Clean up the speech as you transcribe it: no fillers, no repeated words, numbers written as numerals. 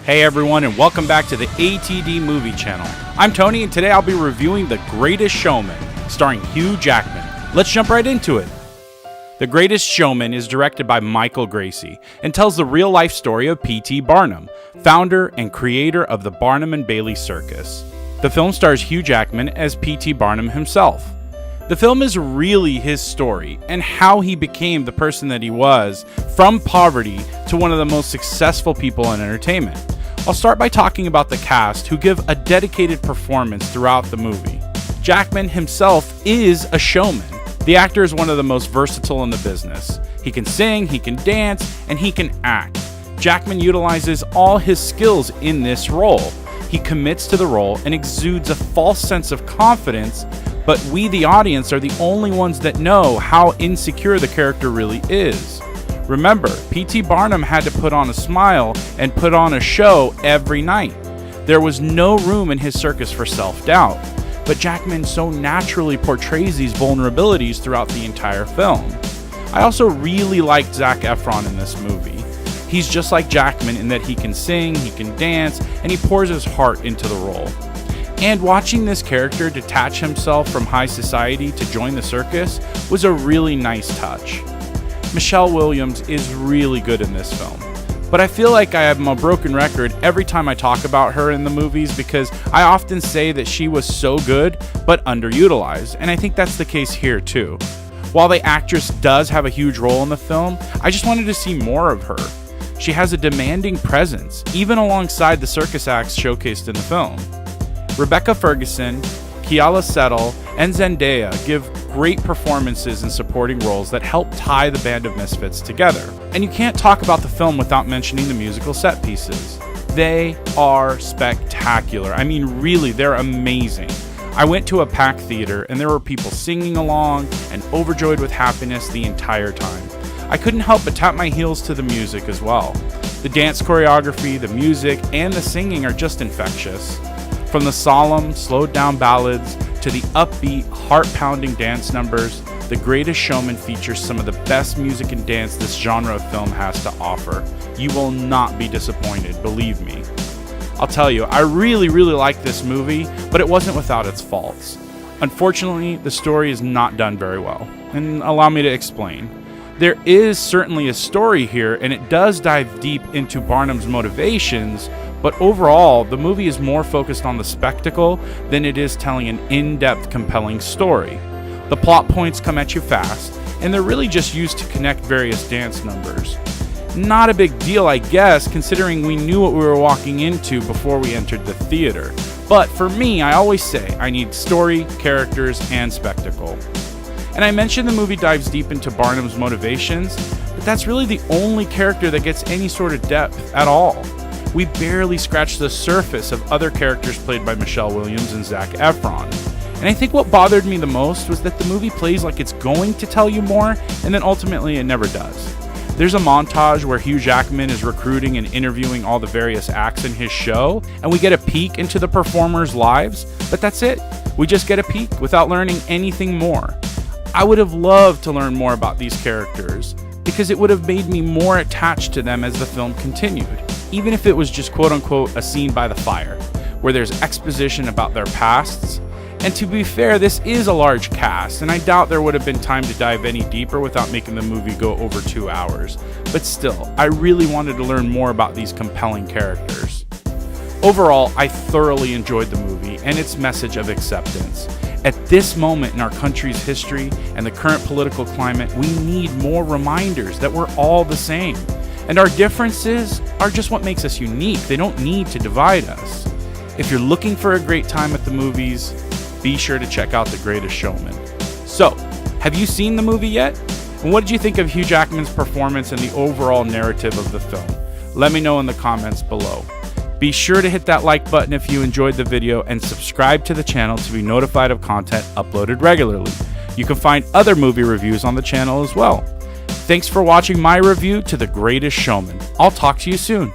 Hey everyone, and welcome back to the ATD Movie Channel. I'm Tony, and today I'll be reviewing The Greatest Showman, starring Hugh Jackman. Let's jump right into it. The Greatest Showman is directed by Michael Gracie and tells the real-life story of P.T. Barnum, founder and creator of the Barnum and Bailey Circus. The film stars Hugh Jackman as P.T. Barnum himself. The film is really his story and how he became the person that he was from poverty to one of the most successful people in entertainment. I'll start by talking about the cast, who give a dedicated performance throughout the movie. Jackman himself is a showman. The actor is one of the most versatile in the business. He can sing, he can dance, and he can act. Jackman utilizes all his skills in this role. He commits to the role and exudes a false sense of confidence, but we, the audience, are the only ones that know how insecure the character really is. Remember, P.T. Barnum had to put on a smile and put on a show every night. There was no room in his circus for self-doubt, but Jackman so naturally portrays these vulnerabilities throughout the entire film. I also really liked Zac Efron in this movie. He's just like Jackman in that he can sing, he can dance, and he pours his heart into the role. And watching this character detach himself from high society to join the circus was a really nice touch. Michelle Williams is really good in this film, but I feel like I have a broken record every time I talk about her in the movies because I often say that she was so good but underutilized, and I think that's the case here too. While the actress does have a huge role in the film, I just wanted to see more of her. She has a demanding presence, even alongside the circus acts showcased in the film. Rebecca Ferguson, Keala Settle, and Zendaya give great performances in supporting roles that help tie the band of misfits together. And you can't talk about the film without mentioning the musical set pieces. They are spectacular. I mean, really, they're amazing. I went to a packed theater and there were people singing along and overjoyed with happiness the entire time. I couldn't help but tap my heels to the music as well. The dance choreography, the music, and the singing are just infectious. From the solemn, slowed-down ballads to the upbeat, heart-pounding dance numbers, The Greatest Showman features some of the best music and dance this genre of film has to offer. You will not be disappointed, believe me. I'll tell you, I really like this movie, but it wasn't without its faults. Unfortunately, the story is not done very well, and allow me to explain. There is certainly a story here, and it does dive deep into Barnum's motivations, but overall, the movie is more focused on the spectacle than it is telling an in-depth, compelling story. The plot points come at you fast, and they're really just used to connect various dance numbers. Not a big deal, I guess, considering we knew what we were walking into before we entered the theater. But for me, I always say, I need story, characters, and spectacle. And I mentioned the movie dives deep into Barnum's motivations, but that's really the only character that gets any sort of depth at all. We barely scratched the surface of other characters played by Michelle Williams and Zac Efron. And I think what bothered me the most was that the movie plays like it's going to tell you more, and then ultimately it never does. There's a montage where Hugh Jackman is recruiting and interviewing all the various acts in his show, and we get a peek into the performers' lives, but that's it. We just get a peek without learning anything more. I would have loved to learn more about these characters, because it would have made me more attached to them as the film continued, even if it was just quote-unquote a scene by the fire, where there's exposition about their pasts. And to be fair, this is a large cast, and I doubt there would have been time to dive any deeper without making the movie go over 2 hours. But still, I really wanted to learn more about these compelling characters. Overall, I thoroughly enjoyed the movie and its message of acceptance. At this moment in our country's history and the current political climate, we need more reminders that we're all the same. And our differences are just what makes us unique. They don't need to divide us. If you're looking for a great time at the movies, be sure to check out The Greatest Showman. So, have you seen the movie yet? And what did you think of Hugh Jackman's performance and the overall narrative of the film? Let me know in the comments below. Be sure to hit that like button if you enjoyed the video and subscribe to the channel to be notified of content uploaded regularly. You can find other movie reviews on the channel as well. Thanks for watching my review to The Greatest Showman. I'll talk to you soon.